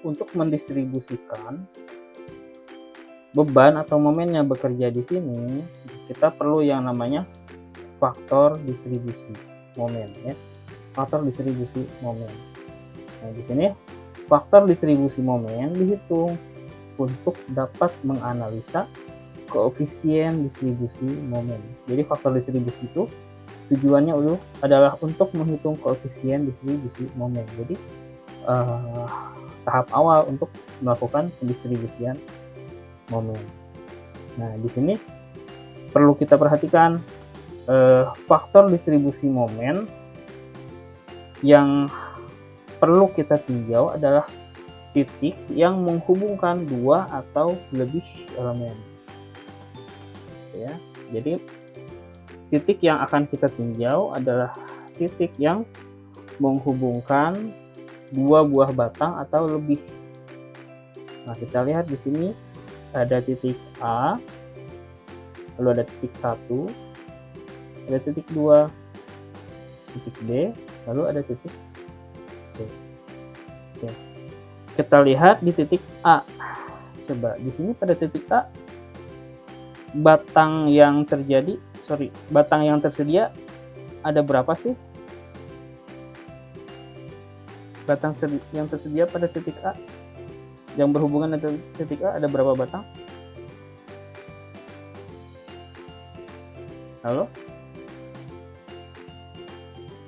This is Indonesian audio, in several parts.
untuk mendistribusikan beban atau momen yang bekerja di sini, kita perlu yang namanya faktor distribusi momen ya. Faktor distribusi momen. Nah, di sini faktor distribusi momen dihitung untuk dapat menganalisa koefisien distribusi momen. Jadi faktor distribusi itu tujuannya adalah untuk menghitung koefisien distribusi momen. Jadi tahap awal untuk melakukan pendistribusian momen. Nah, di sini perlu kita perhatikan faktor distribusi momen yang perlu kita tinjau adalah titik yang menghubungkan dua atau lebih elemen. Ya, jadi titik yang akan kita tinjau adalah titik yang menghubungkan dua buah batang atau lebih. Nah, kita lihat di sini ada titik A, lalu ada titik 1, ada titik 2, titik B, lalu ada titik C. Oke. Kita lihat di titik A. Coba di sini pada titik A batang yang tersedia ada berapa sih? Batang yang tersedia pada titik A yang berhubungan dengan titik A ada berapa batang? Halo?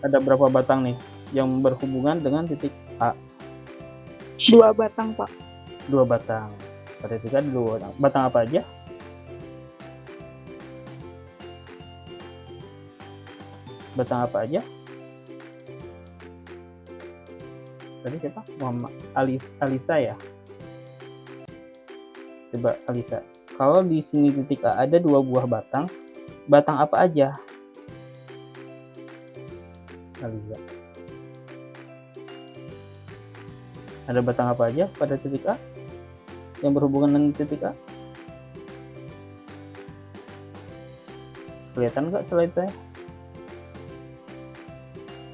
Ada berapa batang nih yang berhubungan dengan titik A? 2 batang, Pak. 2 batang. Pada titik A 2 batang. Batang apa aja? Batang apa aja? Tadi siapa? Muhammad Alisa ya? Coba Alisa. Kalau di sini titik A ada 2 buah batang, batang apa aja? Alisa. Ada batang apa aja pada titik A yang berhubungan dengan titik A? Kelihatan nggak slide saya?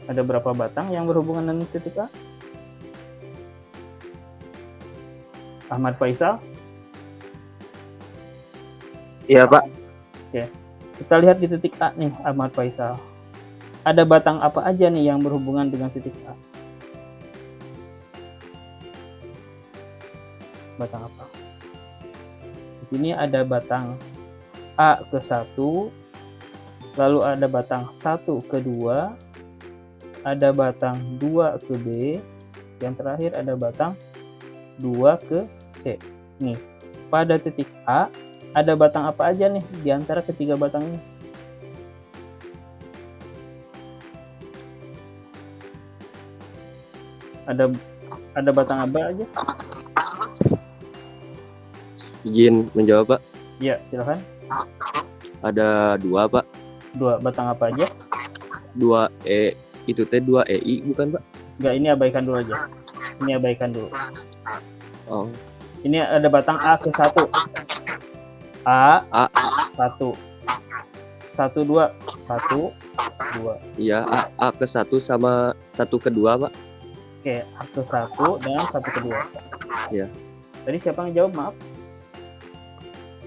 Ada berapa batang yang berhubungan dengan titik A? Ahmad Faisal? Iya, Pak. Oke. Kita lihat di titik A nih, Ahmad Faisal. Ada batang apa aja nih yang berhubungan dengan titik A? Batang apa? Di sini ada batang A ke 1, lalu ada batang 1 ke 2, ada batang 2 ke B, yang terakhir ada batang 2 ke C. Nih, pada titik A ada batang apa aja nih di antara ketiga batang ini? Ada batang apa aja? Izin menjawab, Pak. Ya, silakan. Ada 2, Pak. 2 batang apa aja? 2 itu teh 2 EI bukan, Pak? Enggak, ini abaikan dulu aja. Ini abaikan dulu. Oh. Ini ada batang A ke 1. A 1. 1 2 1 2. Iya, A ke 1 sama 1 ke 2, Pak. Oke, A ke 1 dan 1 ke 2. Iya. Tadi siapa yang jawab? Maaf.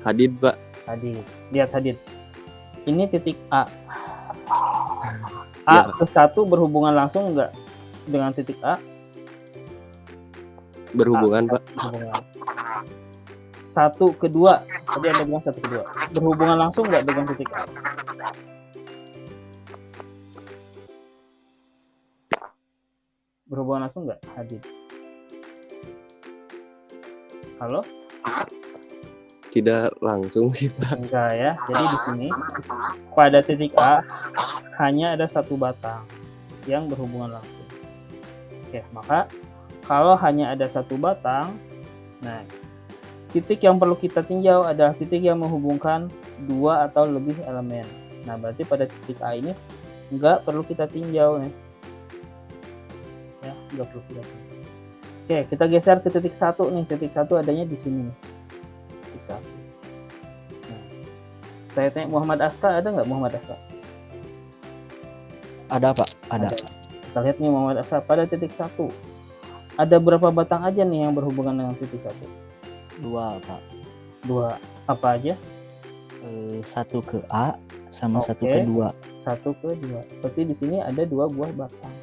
Hadid, Pak. Hadid. Lihat Hadid. Ini titik A. Ya, A ke 1 berhubungan langsung enggak dengan titik A? Berhubungan, Pak. Berhubungan. 1 ke 2. Tadi Anda bilang 1 ke 2. Berhubungan langsung enggak dengan titik A? Berhubungan langsung enggak, Hadid? Halo? Tidak langsung sih, Pak. Enggak ya. Jadi di sini pada titik A hanya ada 1 batang yang berhubungan langsung. Oke, maka kalau hanya ada 1 batang, nah titik yang perlu kita tinjau adalah titik yang menghubungkan 2 atau lebih elemen. Nah, berarti pada titik A ini enggak perlu kita tinjau nih. Ya, enggak perlu kita tinjau. Oke, kita geser ke titik 1 nih. Titik 1 adanya di sini nih. Titik 1. Nah, saya tanya Muhammad Aska, ada nggak Muhammad Aska? Ada, Pak. Ada. Kita lihat nih Muhammad Aska pada titik 1. ada berapa batang aja nih yang berhubungan dengan titik 1? 2 Pak. 2. Apa aja? 1 ke A sama 1 Oke. ke 2. 1 ke 2. Berarti di sini ada 2 buah batang.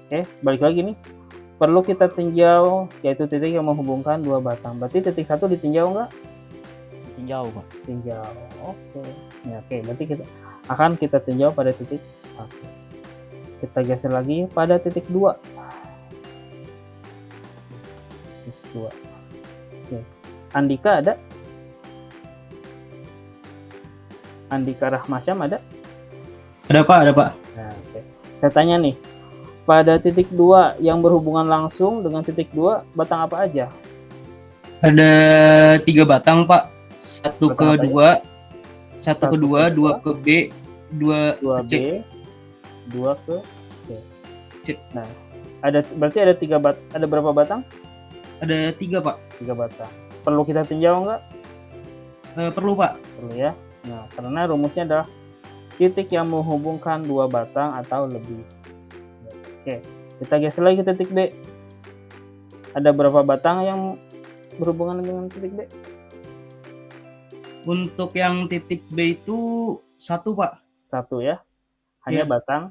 Oke, balik lagi nih. Perlu kita tinjau yaitu titik yang menghubungkan 2 batang. Berarti titik 1 ditinjau enggak? Tinjau Pak. Tinjau. Oke. Ya, oke, berarti kita tinjau pada titik 1. Kita geser lagi pada titik 2. Titik 2. Oke. Andika ada? Andika Rahmasyam ada? Ada Pak, ada Pak. Nah, oke. Saya tanya nih, pada titik 2 yang berhubungan langsung dengan titik 2, batang apa aja? Ada 3 batang Pak. 1 ke Batang apa 2, 1 Satu ke 2, ke 2 ke B, 2 2 ke B, C. 2 ke C. C. Nah, berarti ada berapa batang? Ada 3 Pak. 3 batang. Perlu kita tinjau enggak? Perlu Pak. Perlu ya. Nah, karena rumusnya adalah titik yang menghubungkan 2 batang atau lebih. Oke, kita geser lagi ke titik B. Ada berapa batang yang berhubungan dengan titik B? Untuk yang titik B itu 1 Pak. 1 ya. Hanya Iya. batang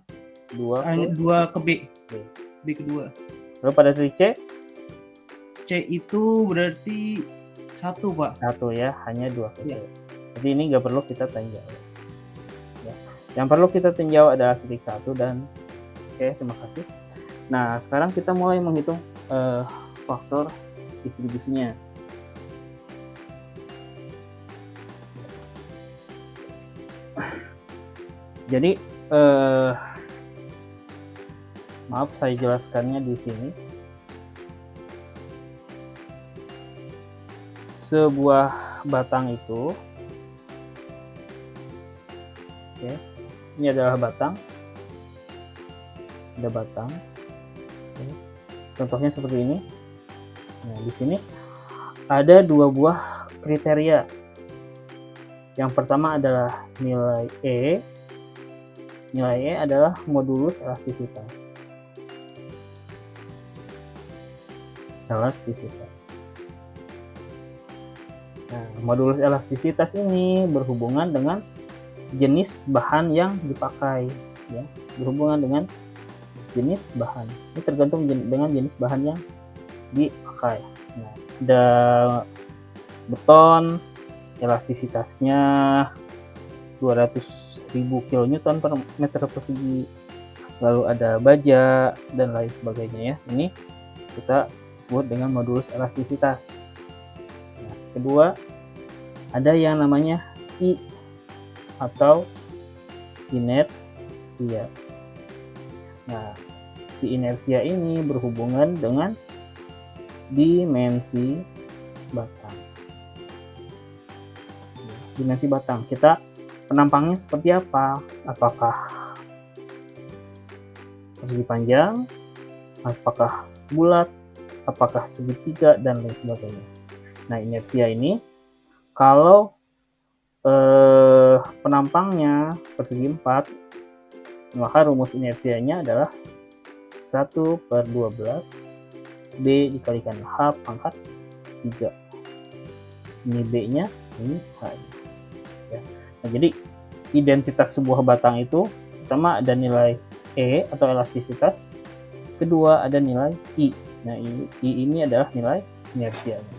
2 Hanya ke 2 ke B. B. B kedua. Lalu pada titik C C itu berarti 1 Pak. 1 ya, hanya 2 ke C. Iya. Jadi ini nggak perlu kita tinjau. Ya. Yang perlu kita tinjau adalah titik 1 dan oke, terima kasih. Nah, sekarang kita mulai menghitung faktor distribusinya. Jadi maaf saya jelaskannya di sini. Sebuah batang itu, oke, ini adalah batang, ada batang. Oke. Contohnya seperti ini. Nah, di sini ada 2 buah kriteria. Yang pertama adalah nilai E. Nilai E adalah modulus elastisitas. Nah, modulus elastisitas ini berhubungan dengan jenis bahan yang dipakai, ya, berhubungan dengan jenis bahan. Ini tergantung dengan jenis bahan yang dipakai. Nah, ada beton, elastisitasnya 200.000 kN per meter persegi. Lalu ada baja dan lain sebagainya ya. Ini kita sebut dengan modulus elastisitas. Nah, kedua, ada yang namanya I atau inersia. Nah, si inersia ini berhubungan dengan dimensi batang. Dimensi batang, kita penampangnya seperti apa? Apakah persegi panjang, apakah bulat, apakah segitiga, dan lain sebagainya. Nah, inersia ini kalau penampangnya persegi 4, maka rumus inersianya adalah 1/12 B dikalikan H pangkat 3. Ini B-nya, ini H-nya. Ya. Nah, jadi identitas sebuah batang itu pertama ada nilai E atau elastisitas, kedua ada nilai I. Nah, I ini adalah nilai inersianya.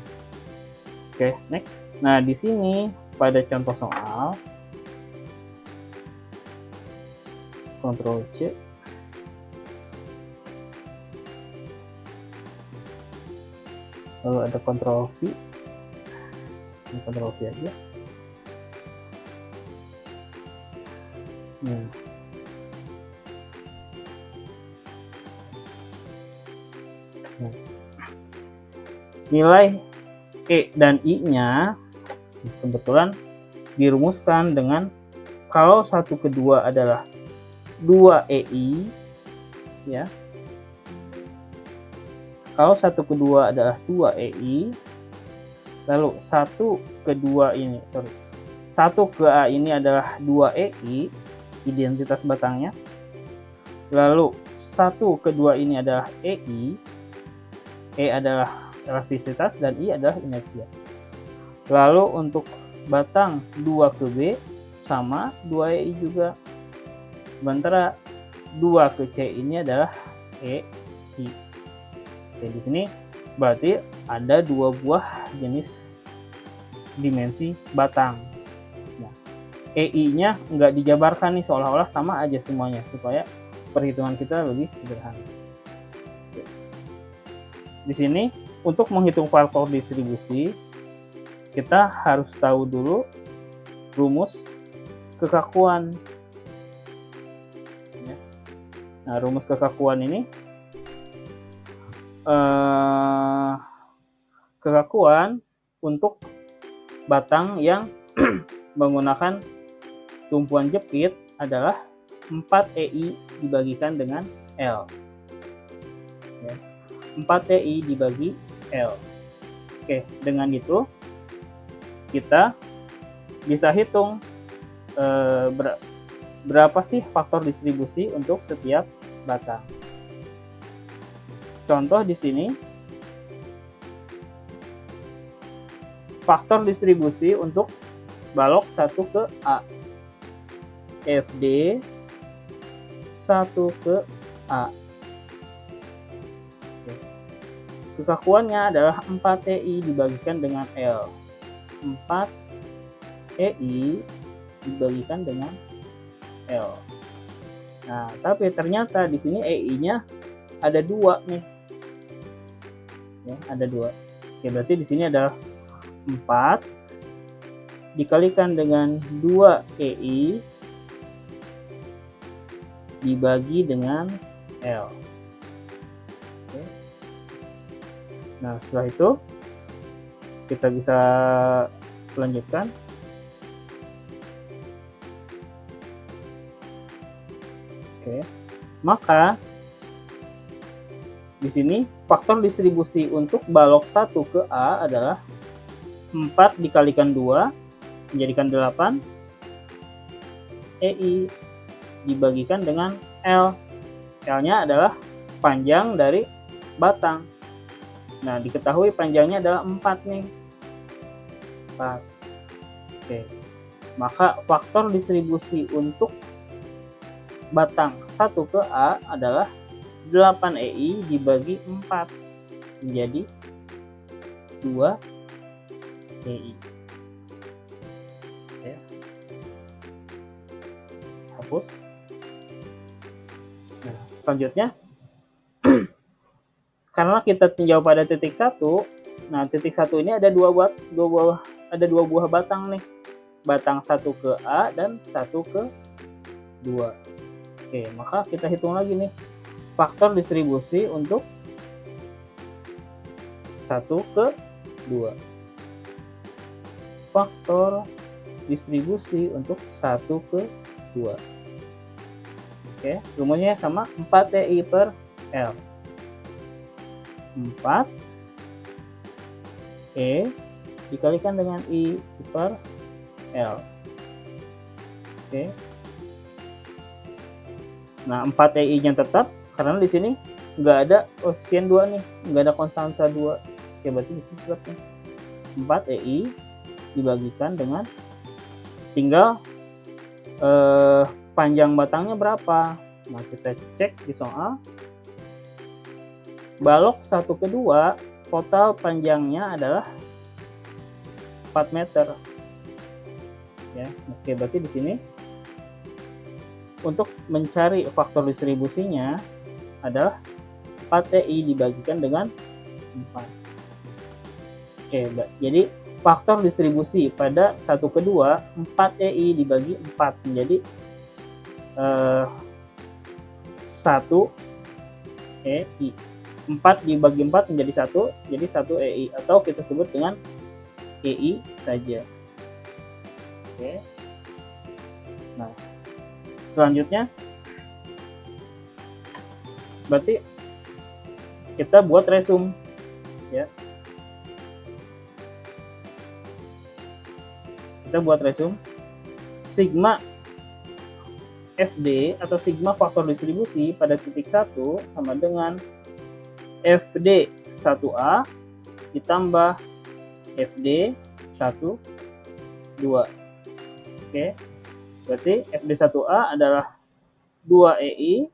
Oke, next. Nah, di sini pada contoh soal, Ctrl C, lalu ada Ctrl V, ini Ctrl V aja. Nah, nilai E dan I-nya kebetulan dirumuskan dengan kalau 1/2 adalah 2 EI, ya. Kalau 1/2 adalah 2 EI, lalu 1/2 ini, 1 ke A ini adalah 2 EI, identitas batangnya. Lalu 1/2 ini adalah EI, E adalah elastisitas dan I adalah inersia. Lalu untuk batang 2 ke B sama 2 EI juga. Sementara 2 ke C ini adalah EI. Oke, di sini berarti ada 2 buah jenis dimensi batang. Nah, EI-nya nggak dijabarkan nih, seolah-olah sama aja semuanya supaya perhitungan kita lebih sederhana. Di sini untuk menghitung faktor distribusi kita harus tahu dulu rumus kekakuan. Nah, rumus kekakuan ini kekakuan untuk batang yang menggunakan tumpuan jepit adalah 4 EI dibagikan dengan L. 4 EI dibagi L. Oke, dengan itu kita bisa hitung berapa sih faktor distribusi untuk setiap batang. Contoh di sini faktor distribusi untuk balok 1 ke A. FD 1 ke A. Kekakuannya adalah 4 EI dibagikan dengan L. 4 EI dibagikan dengan L. Nah, tapi ternyata di sini EI-nya ada 2 nih. Ya, ada 2. Oke, berarti di sini adalah 4 dikalikan dengan 2 EI dibagi dengan L. Oke. Nah, setelah itu kita bisa lanjutkan. Oke. Maka di sini faktor distribusi untuk balok 1 ke A adalah 4 dikalikan 2 menjadikan 8 EI dibagikan dengan L. L-nya adalah panjang dari batang. Nah, diketahui panjangnya adalah 4 nih. 4. Oke. Maka faktor distribusi untuk batang 1 ke A adalah 8 EI dibagi 4 menjadi 2 EI. Oke. Hapus. Nah, selanjutnya karena kita tinjau pada titik 1, nah titik 1 ini ada dua buah batang nih. Batang 1 ke A dan 1 ke 2. Oke, maka kita hitung lagi nih faktor distribusi untuk 1 ke 2. Faktor distribusi untuk 1 ke 2. Oke, rumusnya sama 4 EI per L. 4 E dikalikan dengan I per L. Oke. Nah, 4 EI-nya tetap karena di sini nggak ada koefisien 2 nih, nggak ada konstanta 2. Oke, berarti di sini tetap nih. 4 EI dibagikan dengan tinggal panjang batangnya berapa. Nah, kita cek di soal. Balok 1 ke 2 total panjangnya adalah 4 meter. Ya, oke, berarti di sini untuk mencari faktor distribusinya adalah 4 EI dibagikan dengan 4. Oke, jadi faktor distribusi pada 1 ke 2 4 EI dibagi 4 menjadi 1 EI. 4 dibagi 4 menjadi 1, jadi 1 EI atau kita sebut dengan EI saja. Oke. Nah, selanjutnya berarti kita buat resum ya. Kita buat resum sigma FD atau sigma faktor distribusi pada titik 1 sama dengan FD 1A ditambah FD 1, 2. Oke. Berarti FD 1A adalah 2 EI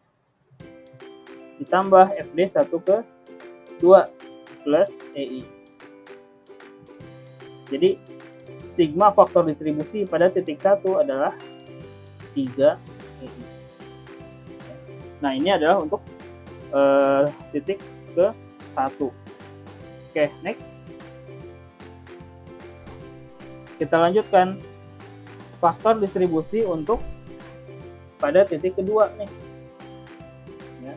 ditambah FD 1 ke 2 plus EI. Jadi sigma faktor distribusi pada titik 1 adalah 3 EI. Nah, ini adalah untuk titik ke 1. Oke, next. Kita lanjutkan faktor distribusi untuk pada titik kedua nih. Ya.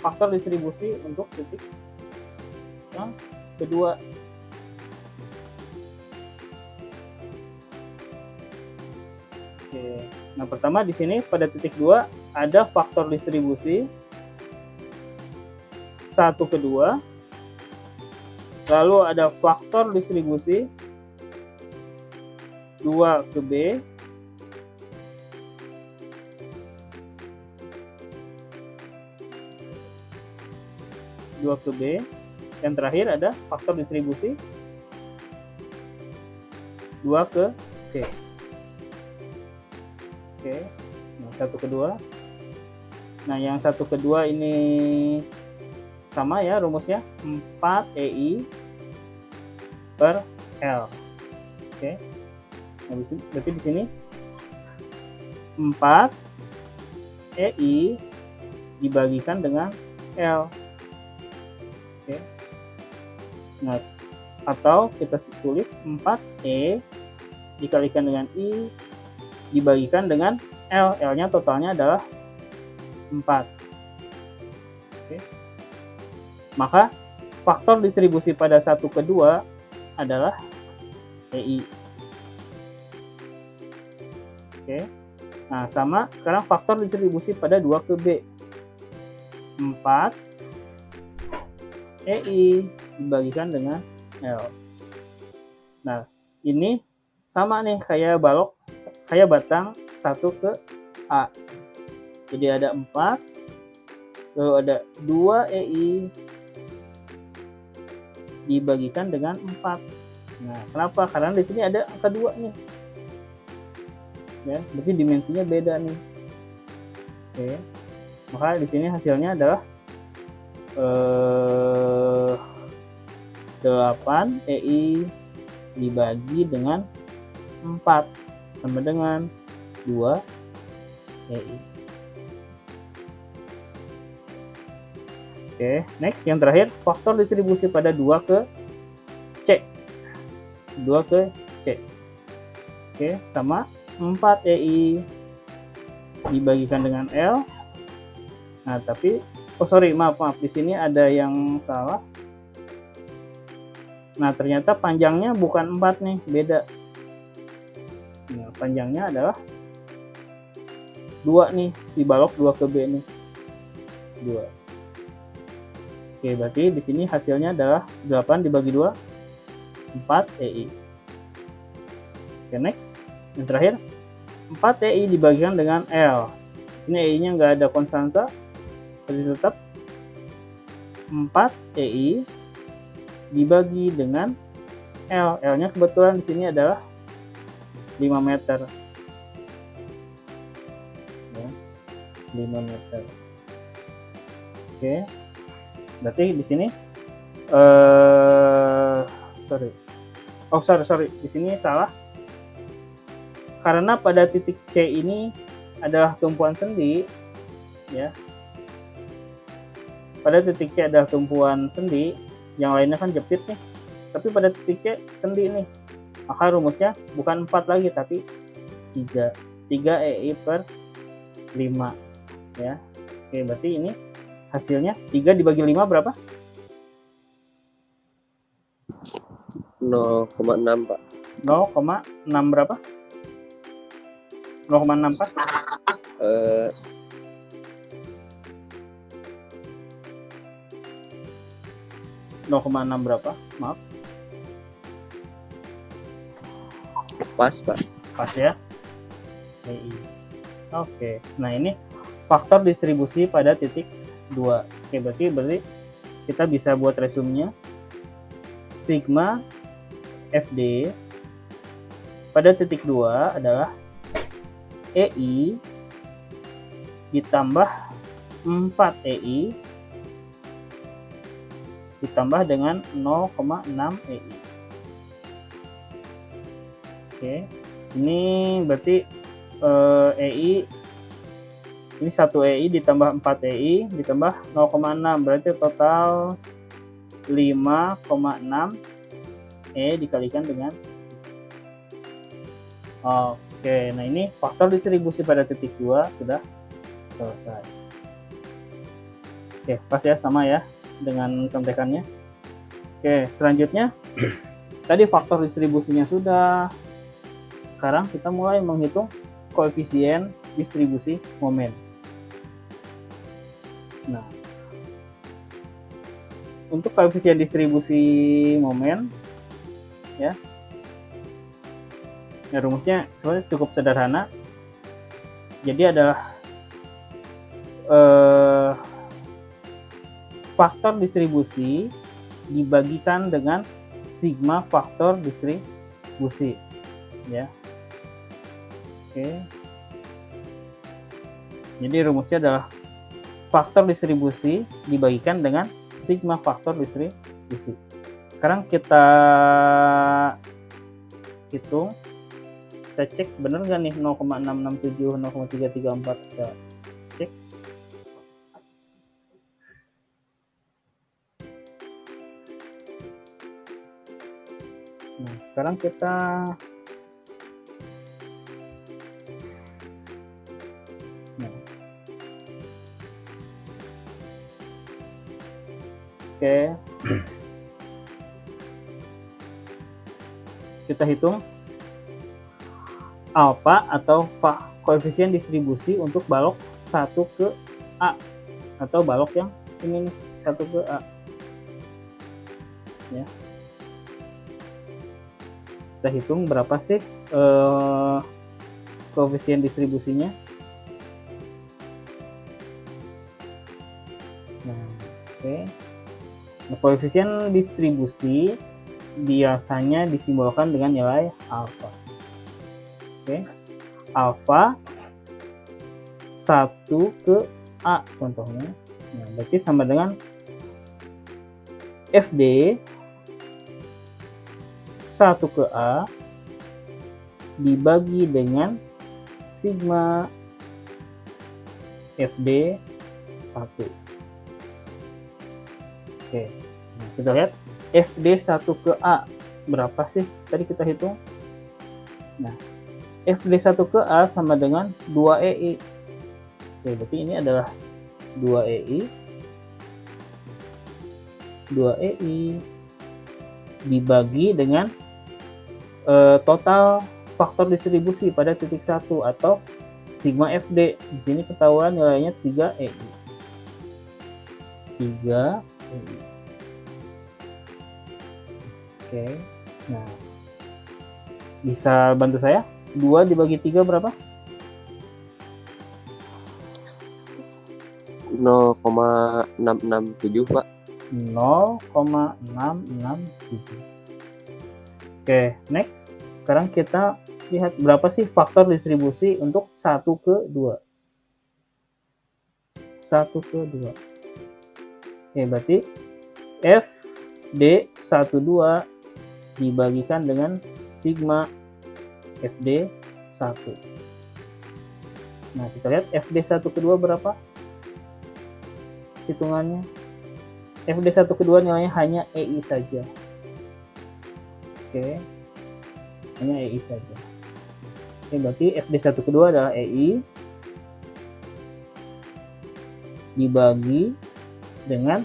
Faktor distribusi untuk titik yang kedua. Oke. Nah, pertama di sini pada titik 2 ada faktor distribusi 1 ke 2. Lalu ada faktor distribusi 2 ke B. Yang terakhir ada faktor distribusi 2 ke C. Oke, nah 1 ke 2. Nah, yang 1 ke 2 ini sama ya rumusnya, 4 EI per L. Oke. Nah, berarti di sini 4 EI dibagikan dengan L. Oke. Nah, atau kita tulis 4E dikalikan dengan I dibagikan dengan L. L-nya totalnya adalah 4. Oke. Maka faktor distribusi pada 1 ke 2 adalah EI. Oke. Nah, sama sekarang faktor distribusi pada 2 ke B. 4 EI dibagikan dengan L. Nah, ini sama nih kayak batang 1 ke A. Jadi ada 4, lalu ada 2 EI dibagikan dengan 4. Nah, kenapa? Karena di sini ada angka 2 nih. Ya, berarti dimensinya beda nih. Oke. Maka di sini hasilnya adalah 8 EI dibagi dengan 4 sama dengan 2 EI. Oke, next yang terakhir faktor distribusi pada 2 ke C. 2 ke C. Oke, sama 4 EI dibagikan dengan L. Nah, tapi maaf di sini ada yang salah. Nah, ternyata panjangnya bukan 4 nih, beda. Nah, panjangnya adalah 2 nih, si balok 2 ke B nih. 2. Oke, berarti di sini hasilnya adalah 8 dibagi 2, 4 EI. Oke, next. Yang terakhir, 4 EI dibagikan dengan L. Di sini EI-nya nggak ada konstanta, jadi tetap 4 EI dibagi dengan L. L-nya kebetulan di sini adalah 5 meter. Ya, 5 meter. Oke. Berarti di sini sorry. Di sini salah. Karena pada titik C ini adalah tumpuan sendi, ya. Pada titik C adalah tumpuan sendi, yang lainnya kan jepit nih. Tapi pada titik C sendi nih. Maka rumusnya bukan 4 lagi tapi 3. 3 EI per 5, ya. Oke, berarti ini hasilnya 3 dibagi 5 berapa? 0,6, Pak. 0,6 berapa? 0,6 pas? 0,6 berapa? Maaf. Pas, Pak. Pas ya. Oke. Nah, ini faktor distribusi pada titik 2. Oke, berarti kita bisa buat resumenya. Sigma FD pada titik 2 adalah EI ditambah 4 EI ditambah dengan 0,6 EI. Oke, sini berarti EI ini 1 EI ditambah 4 EI ditambah 0,6, berarti total 5,6 E dikalikan dengan. Oke, nah ini faktor distribusi pada titik 2 sudah selesai. Oke, pas ya, sama ya dengan contekannya. Oke, selanjutnya tadi faktor distribusinya sudah. Sekarang kita mulai menghitung koefisien distribusi momen. Nah, untuk koefisien distribusi momen ya, rumusnya sebenarnya cukup sederhana. Jadi adalah faktor distribusi dibagikan dengan sigma faktor distribusi ya. Oke, jadi rumusnya adalah faktor distribusi dibagikan dengan sigma faktor distribusi. Sekarang kita hitung, kita cek bener nggak nih 0,667, 0,334, kita cek. Nah, sekarang kita oke, kita hitung alfa atau koefisien distribusi untuk balok 1 ke A atau balok yang ini nih, 1 ke A ya. Kita hitung berapa sih koefisien distribusinya. Nah, oke. Nah, koefisien distribusi biasanya disimbolkan dengan nilai alfa. Oke. Alfa 1 ke A contohnya. Nah, berarti sama dengan FD 1 ke A dibagi dengan sigma FD 1. Oke, nah, kita lihat FD 1 ke A berapa sih tadi kita hitung. Nah, FD 1 ke A sama dengan 2 EI. Oke, berarti ini adalah 2 EI 2 EI dibagi dengan total faktor distribusi pada titik 1 atau sigma FD. Di sini ketahuan nilainya 3 EI. 3 EI. Oke. Nah, bisa bantu saya? 2 dibagi 3 berapa? 0,667 Pak. 0,667. Oke, next. Sekarang kita lihat berapa sih faktor distribusi untuk 1 ke 2. 1 ke 2. Oke, berarti FD 12 dibagikan dengan sigma FD 1. Nah, kita lihat FD 1 ke 2 berapa? Hitungannya. FD 1 ke 2 nilainya hanya EI saja. Oke. Hanya EI saja. Oke, berarti FD 1 ke 2 adalah EI dibagi dengan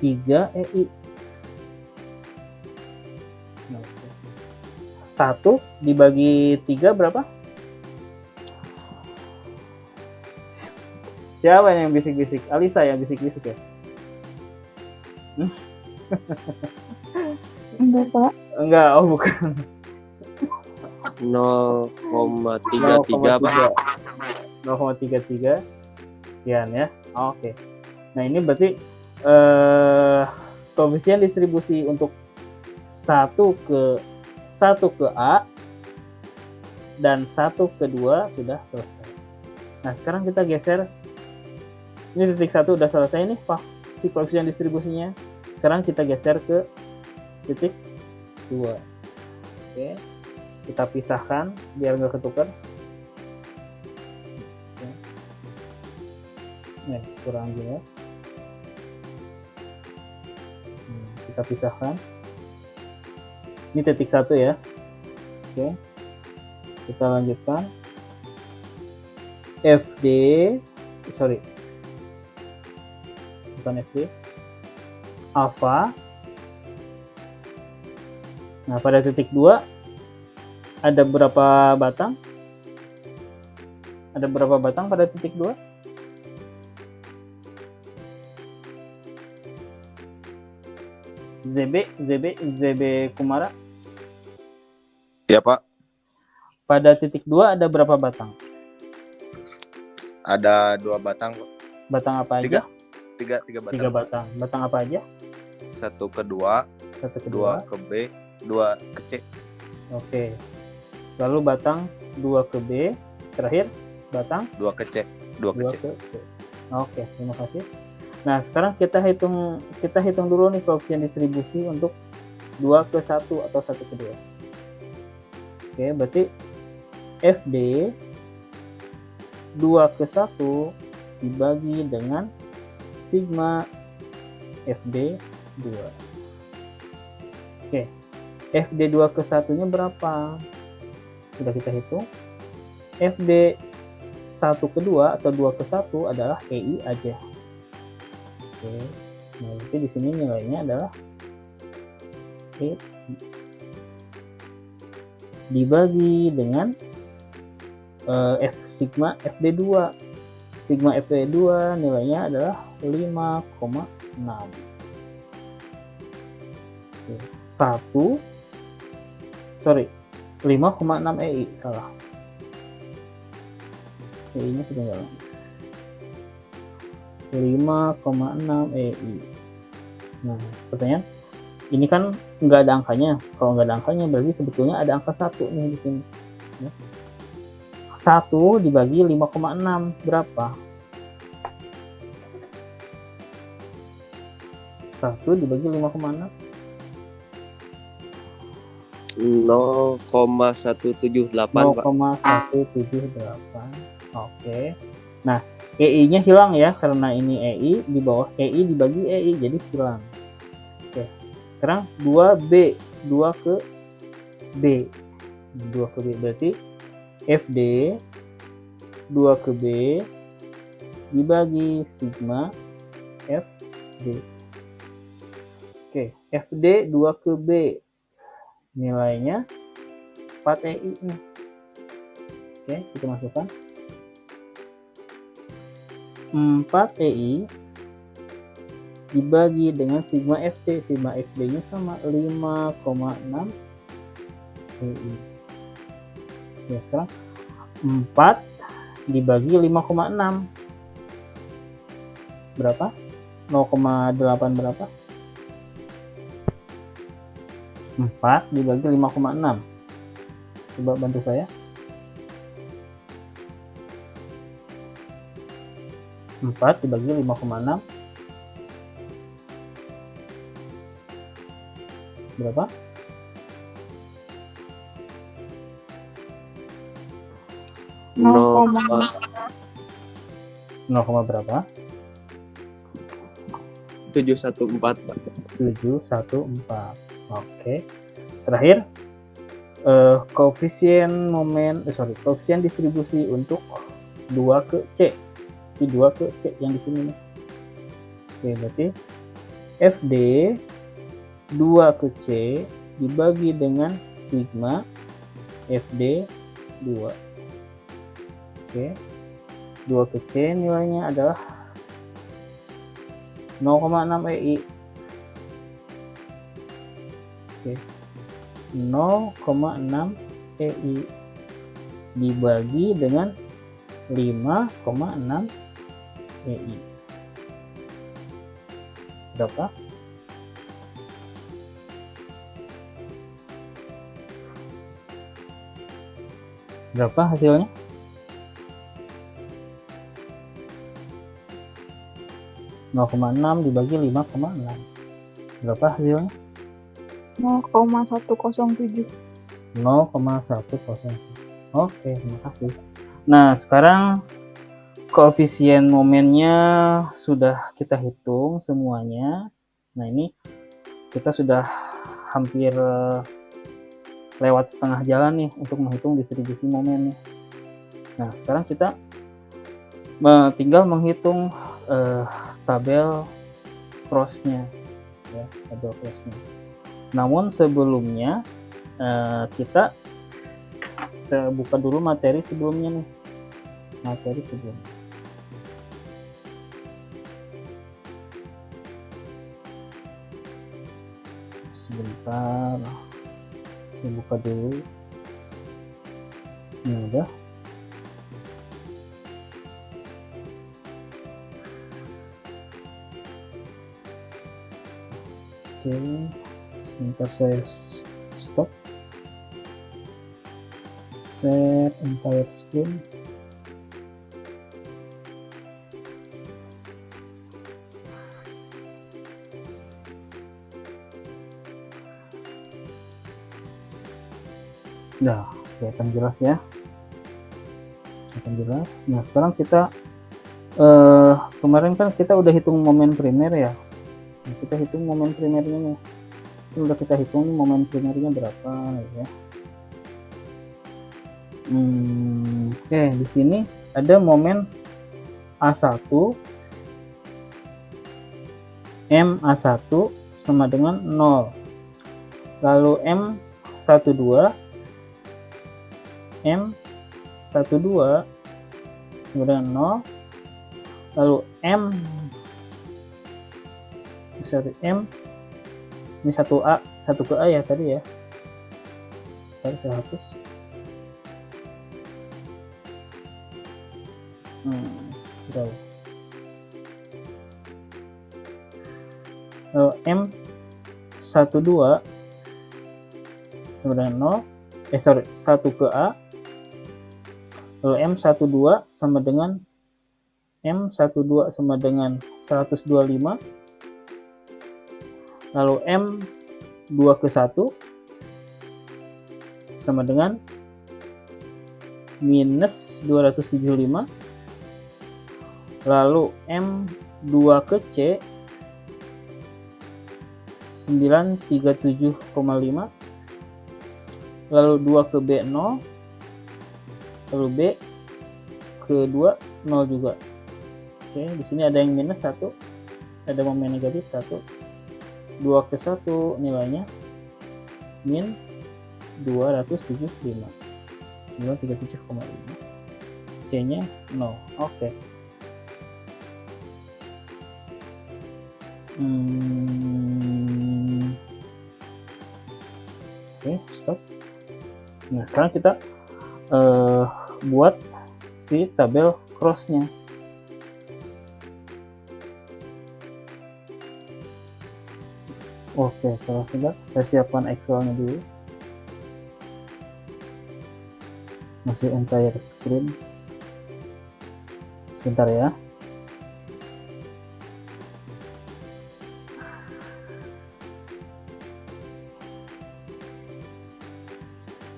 3 EI. Nah, 1 dibagi 3 berapa? Siapa yang bisik-bisik? Alisa yang bisik-bisik ya? Enggak, Pak. Enggak, oh bukan. 0,33 Pak. 0,33 sekian ya. Oke. Nah, ini berarti koefisien distribusi untuk 1 ke A dan 1 ke 2 sudah selesai. Nah, sekarang kita geser. Ini titik 1 udah selesai nih, Pak, si koefisien distribusinya. Sekarang kita geser ke titik 2. Oke. Kita pisahkan biar nggak ketukar. Oke. Nah, kurang jelas. Kita pisahkan. Ini titik 1 ya. Oke. Kita lanjutkan. FD, bukan FD, alfa. Nah, pada titik 2 ada berapa batang? Ada berapa batang pada titik 2? ZB Kumara. Ya, Pak. Pada titik 2 ada berapa batang? Ada 2 batang, Pak. Batang apa aja? Tiga batang. 3 batang. Batang apa aja? 1 ke 2, 2 ke B, 2 ke C. Oke. Lalu batang 2 ke B, terakhir batang 2 ke C. 2 ke 2 C. ke C. Oke, terima kasih. Nah, sekarang kita hitung dulu nih koefisien distribusi untuk 2 ke 1 atau 1 ke 2. Oke, berarti FD 2 ke 1 dibagi dengan sigma FD 2. Oke, FD 2 ke 1 nya berapa? Sudah kita hitung. FD 1 ke 2 atau 2 ke 1 adalah EI aja. Oke, nah jadi di sini nilainya adalah EI dibagi dengan sigma FD2. Sigma FD2 nilainya adalah 5,6. 5,6 EI, salah. EI-nya ketinggalan. 5,6 EI. Nah, pertanyaan, ini kan nggak ada angkanya. Kalau nggak ada angkanya berarti sebetulnya ada angka 1 nih di sini. 1 dibagi 5,6 berapa? 1 dibagi 5,6 0,178, Pak. 0,178. Oke. Nah, EI-nya hilang ya, karena ini EI di bawah EI dibagi EI, jadi hilang. Oke. Sekarang 2B, 2 ke B. 2 ke B berarti FD 2 ke B dibagi sigma FD. Oke, FD 2 ke B nilainya 4 EI nih. Oke, kita masukkan 4 EI dibagi dengan sigma FD. Sigma FD nya sama 5,6 EI. Ya, sekarang 4 dibagi 5,6 berapa? 0,8 berapa? 4 dibagi 5,6. Coba bantu saya. 4 dibagi 5,6 berapa? 0, berapa? 714, Pak. 714. Oke. Terakhir koefisien distribusi untuk 2 ke C. Di 2 ke C yang di sini nih. Oke, berarti FD 2 ke C dibagi dengan sigma FD 2. Oke. 2 ke C nilainya adalah 0,6 EI. Oke. 0,6 EI dibagi dengan 5,6 EI. berapa? Berapa hasilnya? 0,6 dibagi 5,6. Berapa hasilnya? 0,107. 0,107. Oke, terima kasih. Nah, sekarang koefisien momennya sudah kita hitung semuanya. Nah, ini kita sudah hampir lewat setengah jalan nih untuk menghitung distribusi momen nih. Nah, sekarang kita tinggal menghitung tabel crossnya, ya, tabel crossnya. Namun sebelumnya kita buka dulu materi sebelumnya nih, materi sebelumnya. Sebentar, saya buka dulu. Ini udah. Oke, sebentar saya stop. Share entire screen. Nah, kelihatan jelas ya. Kelihatan jelas. Nah, sekarang kita kemarin kan kita udah hitung momen primer ya. Nah, kita hitung momen primernya nih. Ini udah kita hitung nih momen primernya berapa ya. Oke, di sini ada momen A1 MA1 sama dengan 0. Lalu M12 M12 sama dengan 0. Lalu M ini 1A, 1 ke A ya tadi ya. Tadi saya hapus. Jauh. Lalu M12 sama dengan 0. 1 ke A. Lalu M12 sama dengan M12 sama dengan 125. Lalu M2 ke 1 sama dengan minus 275. Lalu M2 ke C 937,5. Lalu 2 ke B 0. Lalu B ke 2 0 juga. Oke, di sini ada yang minus 1. Ada momen negatif 1. 2 ke 1 nilainya min 275. 237,5. C-nya 0. Oke. Oke, stop. Nah, sekarang kita buat si tabel cross-nya. Oke, sebentar, saya siapkan Excel-nya dulu. Masih entire screen. Sebentar ya.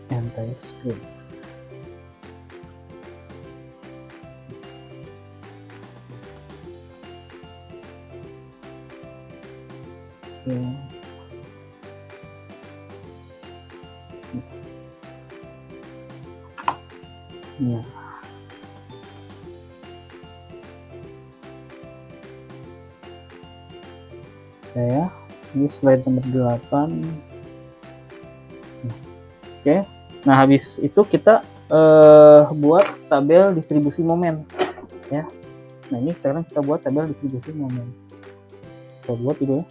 Entire screen. Oke. Ya. Saya ini slide nomor 8. Oke. Nah, habis itu kita buat tabel distribusi momen ya. Nah, ini sekarang kita buat tabel distribusi momen. Kita buat itu ya.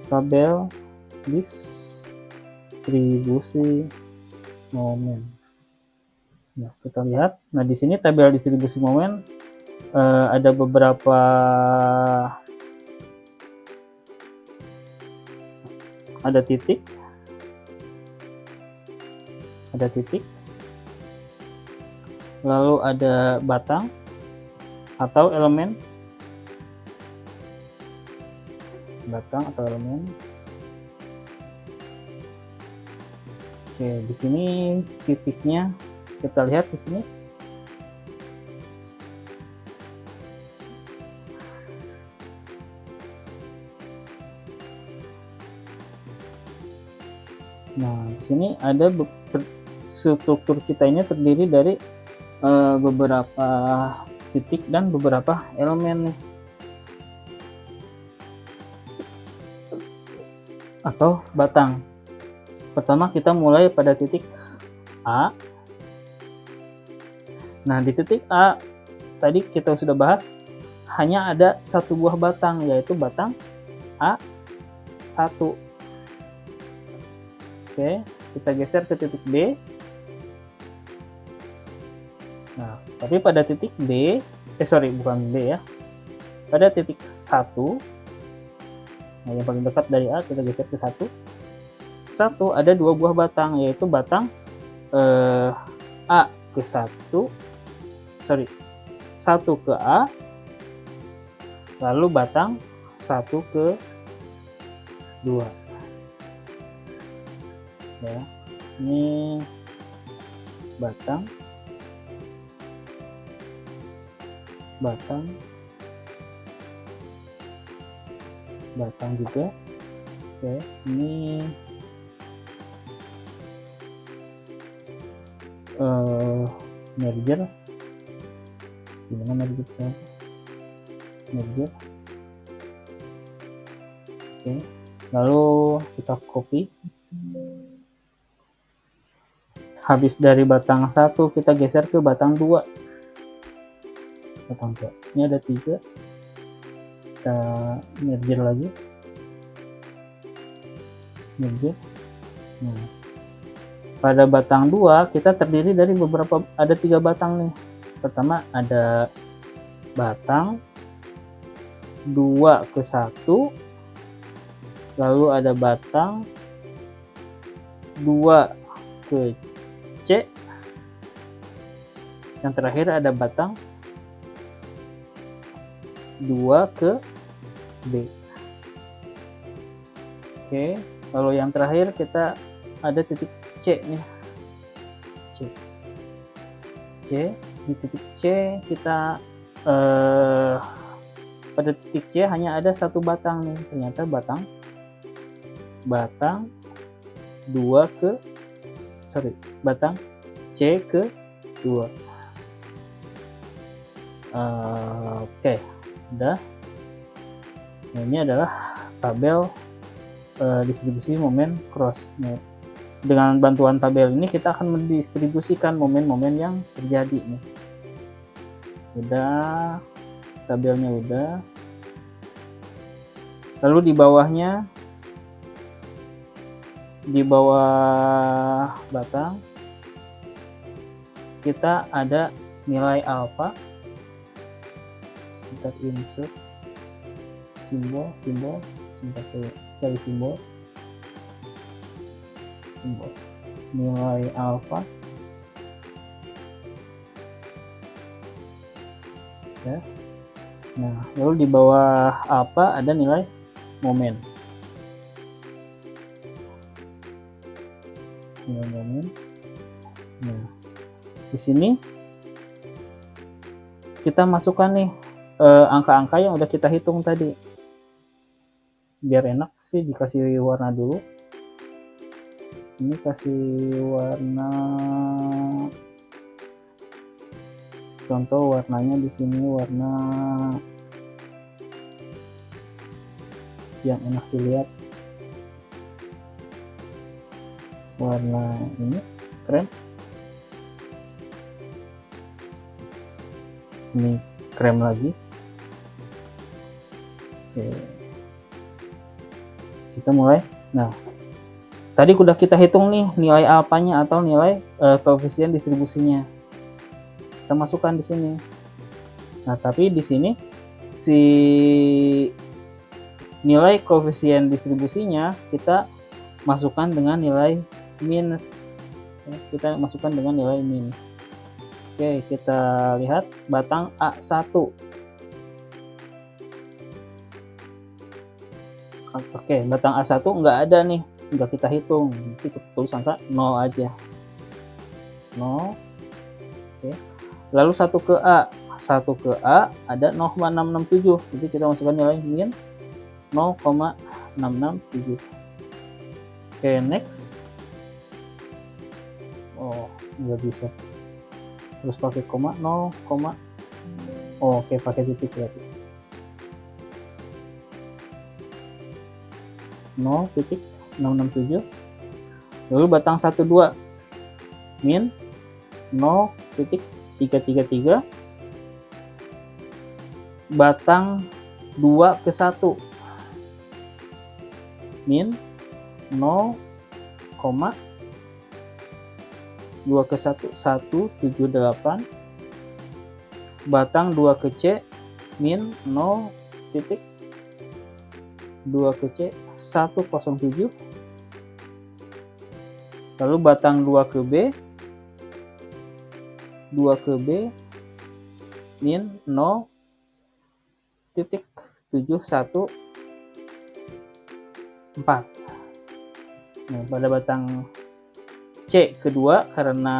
Tabel distribusi momen. Nah, kita lihat. Nah, di sini tabel distribusi momen ada beberapa ada titik, lalu ada batang atau elemen, Oke, di sini titiknya kita lihat di sini. Nah, di sini ada struktur kita ini terdiri dari beberapa titik dan beberapa elemen nih, atau batang. Pertama kita mulai pada titik A. Nah, di titik A tadi kita sudah bahas hanya ada satu buah batang, yaitu batang A1. Oke, kita geser ke titik B. Nah, tapi pada titik B, bukan B ya. Pada titik 1, nah yang paling dekat dari A, kita geser ke 1. 1 ada dua buah batang, yaitu batang A ke 1, 1 ke A, lalu batang 1 ke 2. Ya, ini batang juga. Oke, ini merger. Gimana merger? Oke, lalu kita copy. Habis dari batang 1 kita geser ke batang 2. Ini ada 3. Kita merger lagi. Nah, pada batang 2 kita terdiri dari ada 3 batang nih. Pertama ada batang 2 ke 1, lalu ada batang 2 ke C, yang terakhir ada batang 2 ke B. Oke, lalu yang terakhir kita ada titik C nih. Di titik C kita pada titik C hanya ada satu batang nih, ternyata batang C ke 2. Oke, udah. Nah, ini adalah tabel distribusi momen cross. Nah, dengan bantuan tabel ini kita akan mendistribusikan momen-momen yang terjadi nih. Udah, tabelnya udah. Lalu di bawahnya, di bawah batang kita ada nilai alfa. Sebentar, insert simbol, sebentar saya cari simbol nilai alfa ya. Nah, lalu di bawah alfa ada nilai momen. Nah, di sini kita masukkan nih angka-angka yang udah kita hitung tadi. Biar enak sih dikasih warna dulu. Ini kasih warna, contoh warnanya di sini warna yang enak dilihat. Warna ini krem. Ini krem lagi. Oke, kita mulai. Nah, tadi udah kita hitung nih nilai alfanya atau nilai koefisien distribusinya. Kita masukkan di sini. Nah, tapi di sini si nilai koefisien distribusinya kita masukkan dengan nilai minus. Kita masukkan dengan nilai minus. Oke, kita lihat batang A1. Oke, batang A1 nggak ada nih, nggak kita hitung. Nanti kita tulis angka 0 aja. 0. Oke. Lalu 1 ke A. 1 ke A ada 0,667. Jadi kita masukkan nilai min 0,667. Oke, next. Oh, nggak bisa. Terus pakai koma 0, oh, oke, pakai titik berarti. 0,667. Lalu batang 12 min 0,333. Batang 2 ke 1 min 0,2 ke 1 178. Batang 2 ke C min 0,2 ke C 107. Lalu batang 2 ke B, 2 ke B min 0,714. Nah, pada batang C kedua karena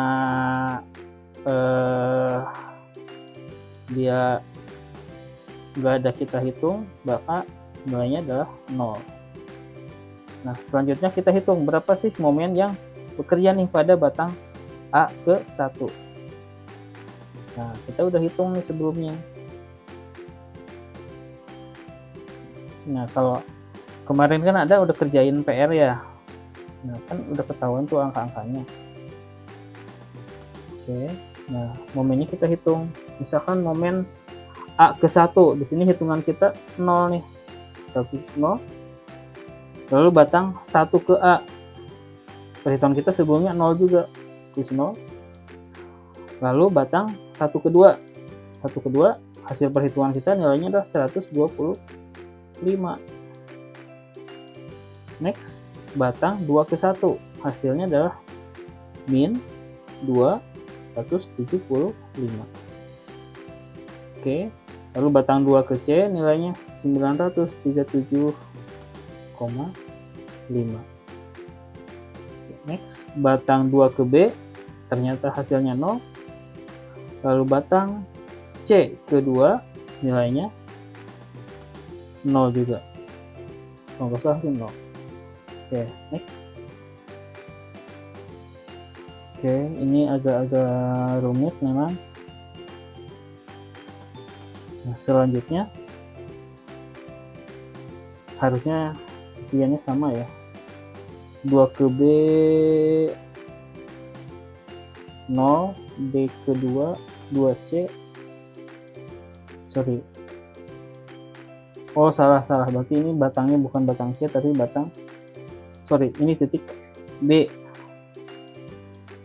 dia nggak ada kita hitung, maka nilainya adalah 0. Nah, selanjutnya kita hitung berapa sih momen yang bekerja nih pada batang A ke 1. Nah, kita udah hitung nih sebelumnya. Nah, kalau kemarin kan ada udah kerjain PR ya. Nah, kan udah ketahuan tuh angka-angkanya. Oke. Nah, momennya kita hitung. Misalkan momen A ke 1, di sini hitungan kita 0 nih. Kita tulis 0. Lalu batang 1 ke A. Perhitungan kita sebelumnya 0 juga. Tulis 0. Lalu batang 1 ke 2. 1 ke 2, hasil perhitungan kita nilainya adalah 125. Next, batang 2 ke 1. Hasilnya adalah min 275. Oke, lalu batang 2 ke C nilainya 937,5. Next, batang 2 ke B ternyata hasilnya 0. Lalu batang C kedua nilainya 0 juga. Kalau nggak salah sih 0. Oke, next. Oke, ini agak-agak rumit memang. Nah, selanjutnya harusnya isiannya sama ya. 2 ke B 0, B ke 2, 2C. Sorry. Oh, salah. Berarti ini batangnya bukan batang C tapi batang, sorry, ini titik B.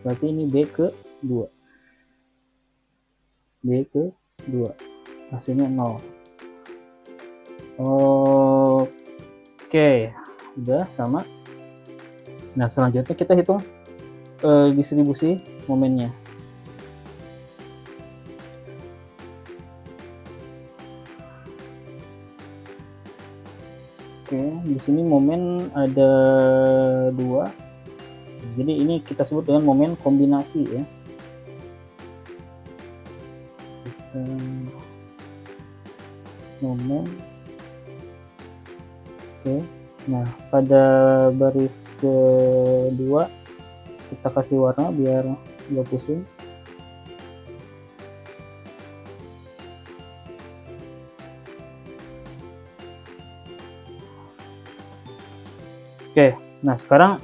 Berarti ini B ke 2. B ke 2. Hasilnya 0. Oke, udah sama. Nah, selanjutnya kita hitung distribusi momennya. Oke, di sini momen ada 2. Jadi ini kita sebut dengan momen kombinasi ya. Momen. Oke. Nah, pada baris kedua kita kasih warna biar nggak pusing. Oke, nah sekarang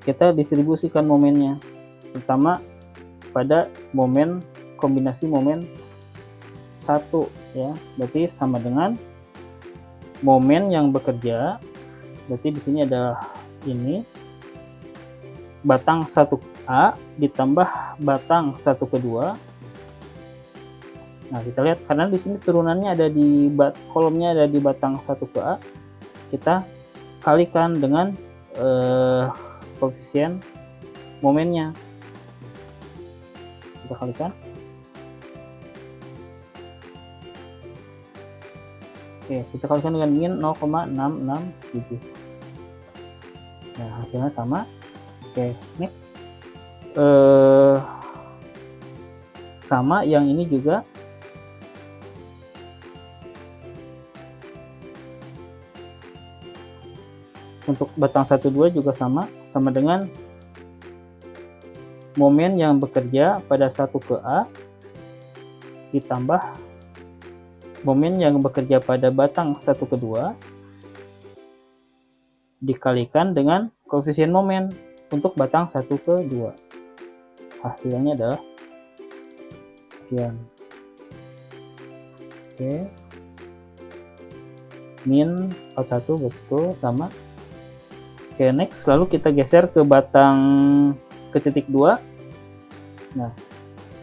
kita distribusikan momennya. Pertama pada momen kombinasi momen 1 ya, berarti sama dengan momen yang bekerja. Berarti di sini adalah ini batang 1A ditambah batang 1 ke 2. Nah, kita lihat karena di sini turunannya ada di kolomnya ada di batang 1 ke A. kita kalikan dengan koefisien momennya. Kita kalikan. Oke, kita kalikan dengan min 0,667. Nah, hasilnya sama. Oke, next. Sama yang ini juga. Untuk batang 1,2 juga sama dengan momen yang bekerja pada 1 ke A ditambah momen yang bekerja pada batang 1 ke 2 dikalikan dengan koefisien momen untuk batang 1 ke 2. Hasilnya adalah sekian. Oke. Min 41 betul sama. Oke, next. Lalu kita geser ke batang ke titik 2. Nah,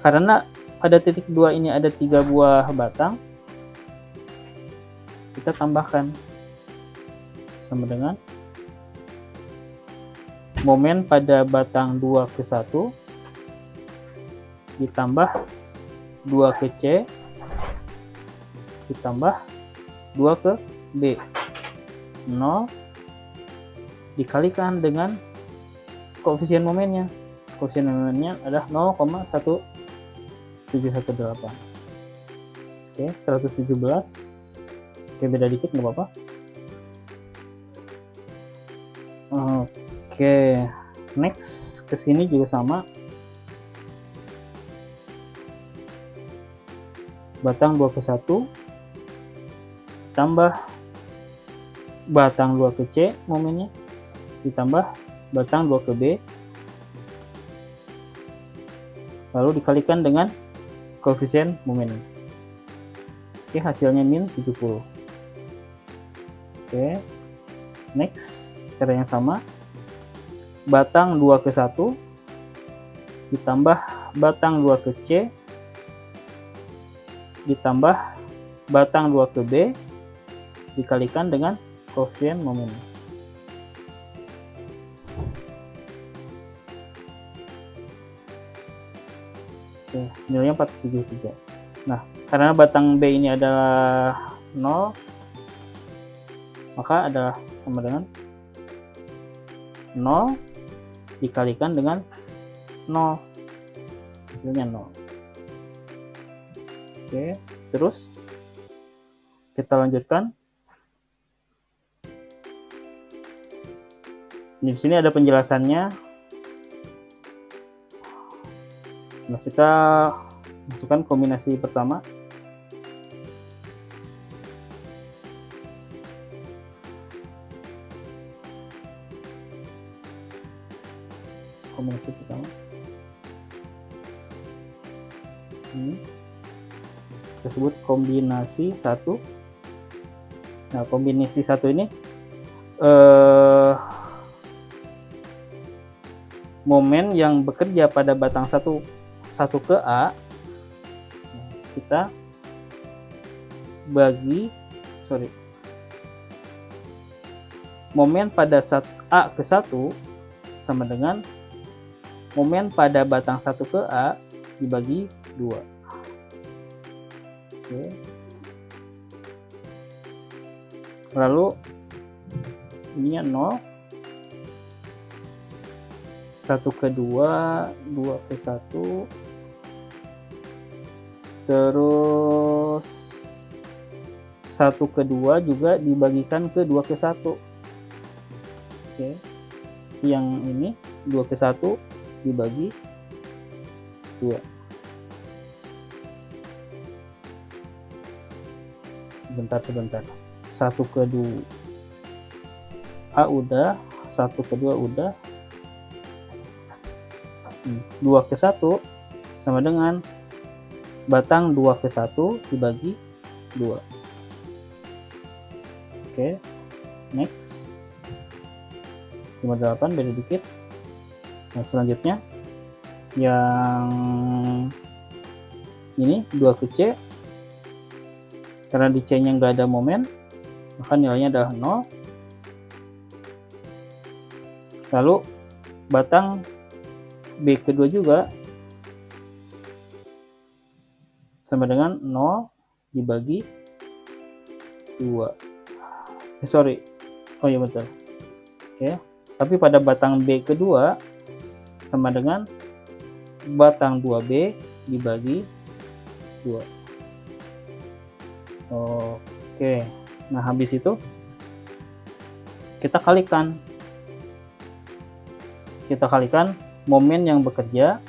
karena pada titik 2 ini ada 3 buah batang, kita tambahkan sama dengan momen pada batang 2 ke 1 ditambah 2 ke C ditambah 2 ke B. 0 dikalikan dengan koefisien momennya. Koefisien momennya adalah 0,1718. Oke, 117. Oke, beda dikit nggak apa-apa. Oke, next ke sini juga sama. Batang 2 ke 1 tambah batang 2 ke C momennya ditambah batang 2 ke B, lalu dikalikan dengan koefisien momen. Oke, hasilnya min 70. Oke, next cara yang sama, batang 2 ke 1 ditambah batang 2 ke C ditambah batang 2 ke B dikalikan dengan koefisien momen. Oke, nilainya 473. Nah, karena batang B ini adalah 0, maka adalah sama dengan 0 dikalikan dengan 0. Hasilnya 0. Oke, terus kita lanjutkan. Di sini ada penjelasannya. Nah, kita masukkan kombinasi pertama. Kombinasi pertama. Ini kita sebut kombinasi 1. Nah, kombinasi 1 ini momen yang bekerja pada batang 1 ke A kita bagi momen pada A ke 1 sama dengan momen pada batang 1 ke A dibagi 2. Oke. Lalu ininya 0, 1 ke 2, 2 ke 1, terus 1 ke 2 juga dibagikan ke 2 ke 1. Oke, yang ini 2 ke 1 dibagi 2. Sebentar. 1 ke 2 A udah, 1 ke 2 udah. 2 ke 1 sama dengan batang 2 ke 1 dibagi 2. Oke, next. 58 beda dikit. Nah, selanjutnya yang ini 2 ke C, karena di C nya nggak ada momen maka nilainya adalah 0. Lalu batang B kedua juga sama dengan 0 dibagi 2. Sorry. Oh iya betul. Oke. Tapi pada batang B kedua sama dengan batang 2B dibagi 2. Oke. Nah, habis itu kita kalikan. Kita kalikan momen yang bekerja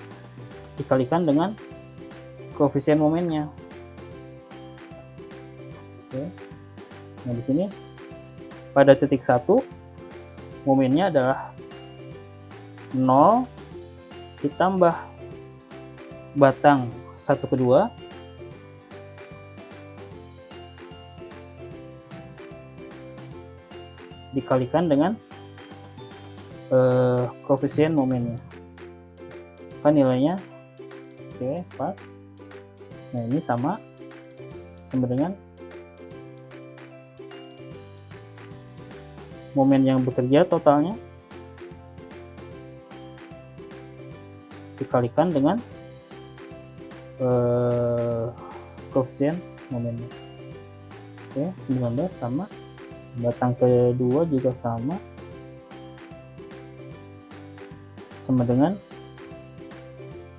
dikalikan dengan koefisien momennya. Oke. Nah, di sini pada titik 1 momennya adalah 0 ditambah batang 1 kedua dikalikan dengan koefisien momennya. Kan nilainya oke, pas. Nah, ini sama dengan momen yang bekerja totalnya dikalikan dengan koefisien momennya. Oke, 19 sama, batang kedua juga sama dengan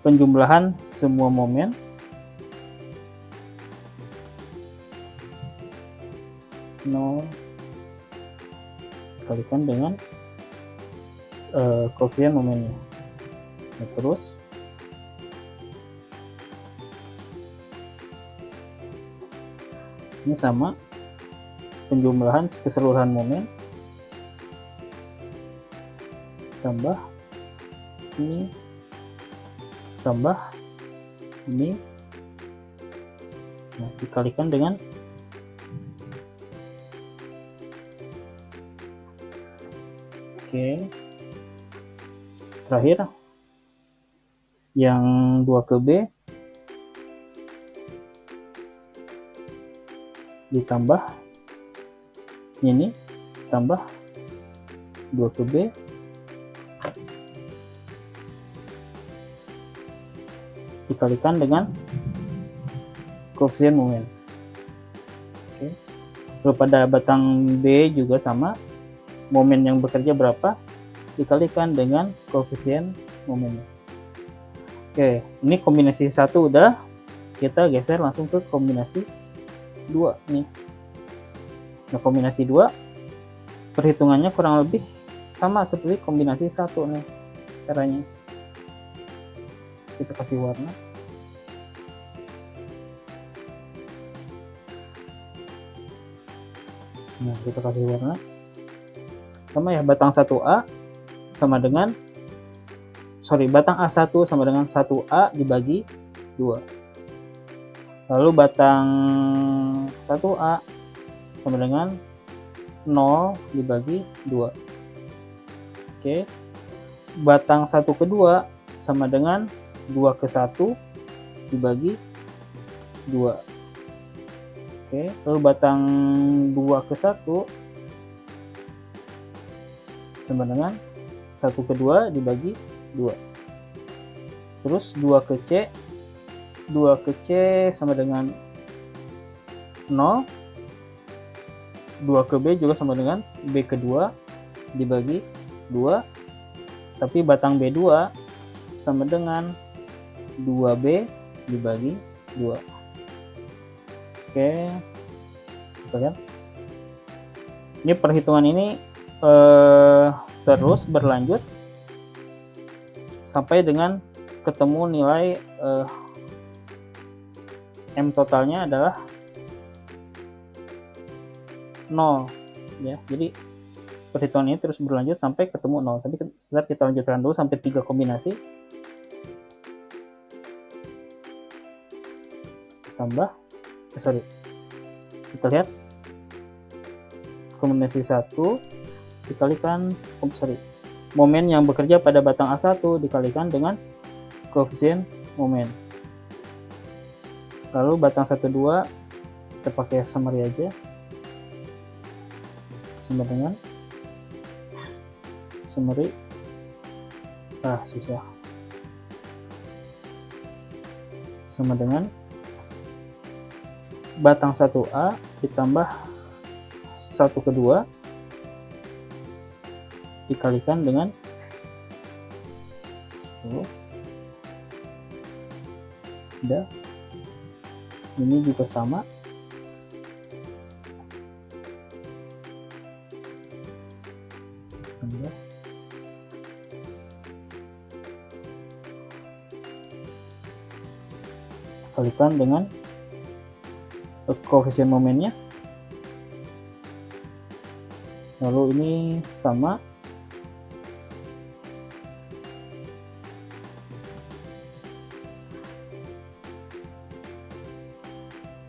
penjumlahan semua momen dikalikan dengan koefisien momennya. Nah, terus ini sama penjumlahan keseluruhan momen tambah ini tambah ini, nah, dikalikan dengan terakhir yang 2 ke B ditambah ini tambah 2 ke B dikalikan dengan koefisien momen. Oke. Lalu pada batang B juga sama, momen yang bekerja berapa dikalikan dengan koefisien momennya. Oke, ini kombinasi 1 udah, kita geser langsung ke kombinasi 2 nih. Nah, kombinasi 2 perhitungannya kurang lebih sama seperti kombinasi 1 nih caranya. Kita kasih warna. Nah, kita kasih warna. Sama ya, batang 1A sama dengan batang A1 sama dengan 1A dibagi 2. Lalu batang 1A sama dengan 0 dibagi 2. Oke. Batang 1 ke 2 sama dengan 2 ke 1 dibagi 2. Oke, lalu batang 2 ke 1 sama dengan 1 ke 2 dibagi 2. Terus 2 ke C sama dengan 0. 2 ke B juga sama dengan B kedua dibagi 2. Tapi batang B2 sama dengan 2B dibagi 2. Oke, kita lihat. Ini perhitungan ini terus berlanjut sampai dengan ketemu nilai M totalnya adalah 0 ya. Jadi perhitungan ini terus berlanjut sampai ketemu 0. Tapi sebentar kita lanjutkan dulu sampai 3 kombinasi. Tambah kita lihat kombinasi 1 dikalikan momen yang bekerja pada batang A1 dikalikan dengan koefisien momen. Lalu batang 1 2 kita pakai summary aja, sama dengan summary susah. Sama dengan batang 1A ditambah 1 ke 2 dikalikan dengan udah, ini juga sama, kalikan dengan koefisien momennya, lalu ini sama,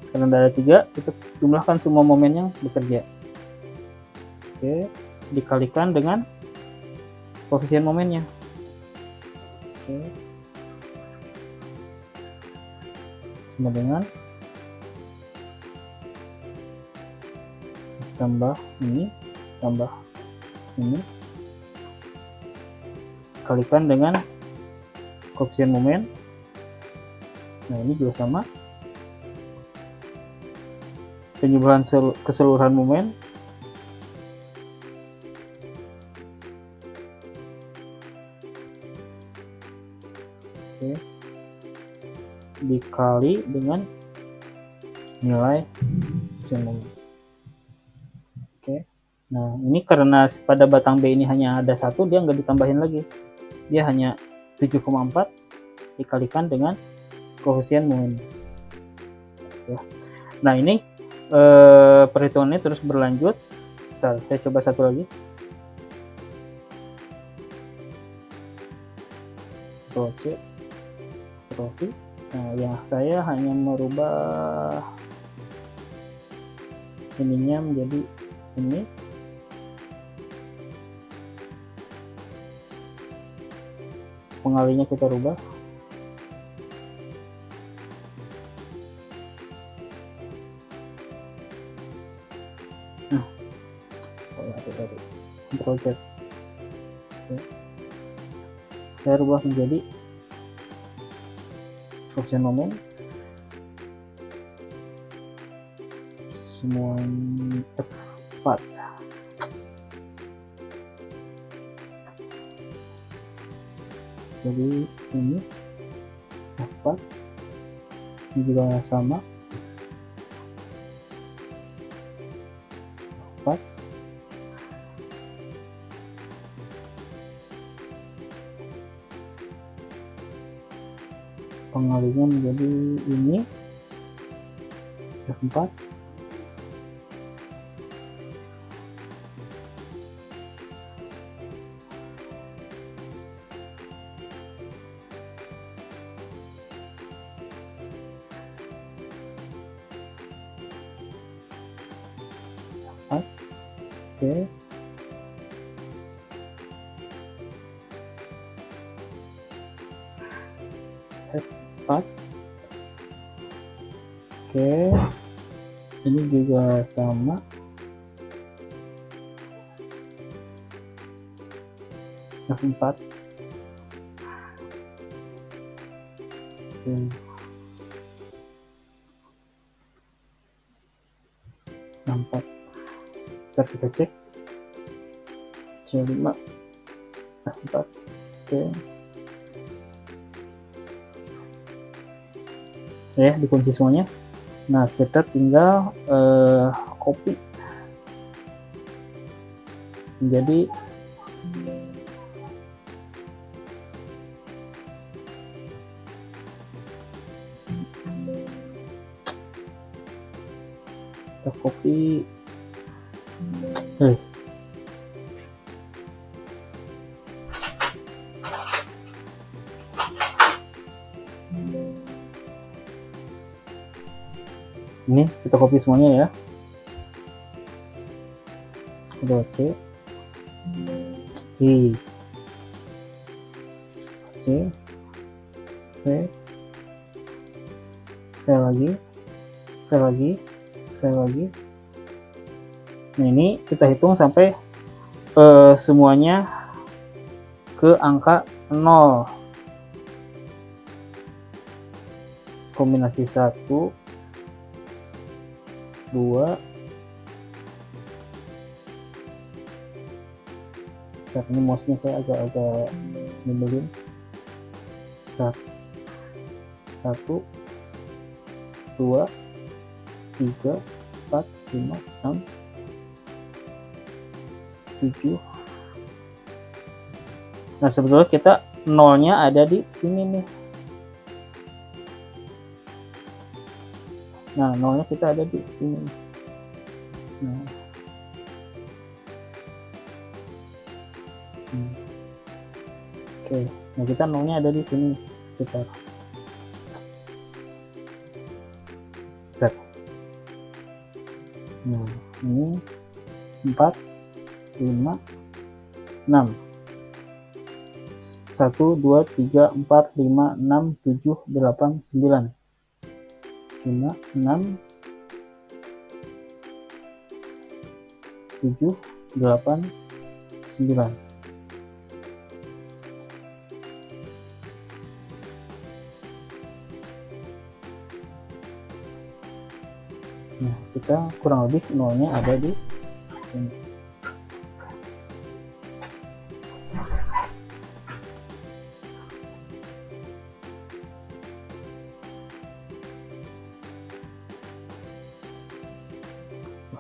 karena ada 3 kita jumlahkan semua momen yang bekerja. Oke, dikalikan dengan koefisien momennya. Oke, sama dengan tambah ini kalikan dengan koefisien momen. Nah, ini juga sama, penjumlahan keseluruhan momen dikali dengan nilai koefisien momen. Oke, nah ini karena pada batang B ini hanya ada 1, dia nggak ditambahin lagi, dia hanya 7,4 dikalikan dengan koefisien momen. Ya. Nah, ini perhitungannya terus berlanjut. Bentar, saya coba satu lagi. Ctrl C, Ctrl V. Nah, yang saya hanya merubah ininya menjadi ini. Pengalinya kita rubah. Ctrl Z. Saya rubah menjadi koefisien momen semua F4. Jadi ini F4, ini juga sama F4. Pengalinya menjadi ini F4. Oke. F4. Oke, ini juga sama. F4. Oke. Nampak. Ntar kita cek. C5. F4. Oke. Ya, dikunci semuanya. Nah, kita tinggal copy menjadi kita copy ini kita copy semuanya ya. Ctrl C, I, C, V, V lagi, V lagi, V lagi. Nah, ini kita hitung sampai semuanya ke angka 0 kombinasi 1 2 ini mouse-nya saya agak mundurin 1 2 3 4 5 6 7. Nah, sebetulnya kita nolnya ada di sini nih. Nah, nolnya kita ada di sini. Nah. Oke, nah kita nolnya ada di sini sekitar. Nah, ini 4 5 6 1 2 3 4 5 6 7 8 9 5 6 7 8 9. Nah, kita kurang lebih nolnya ada di sini.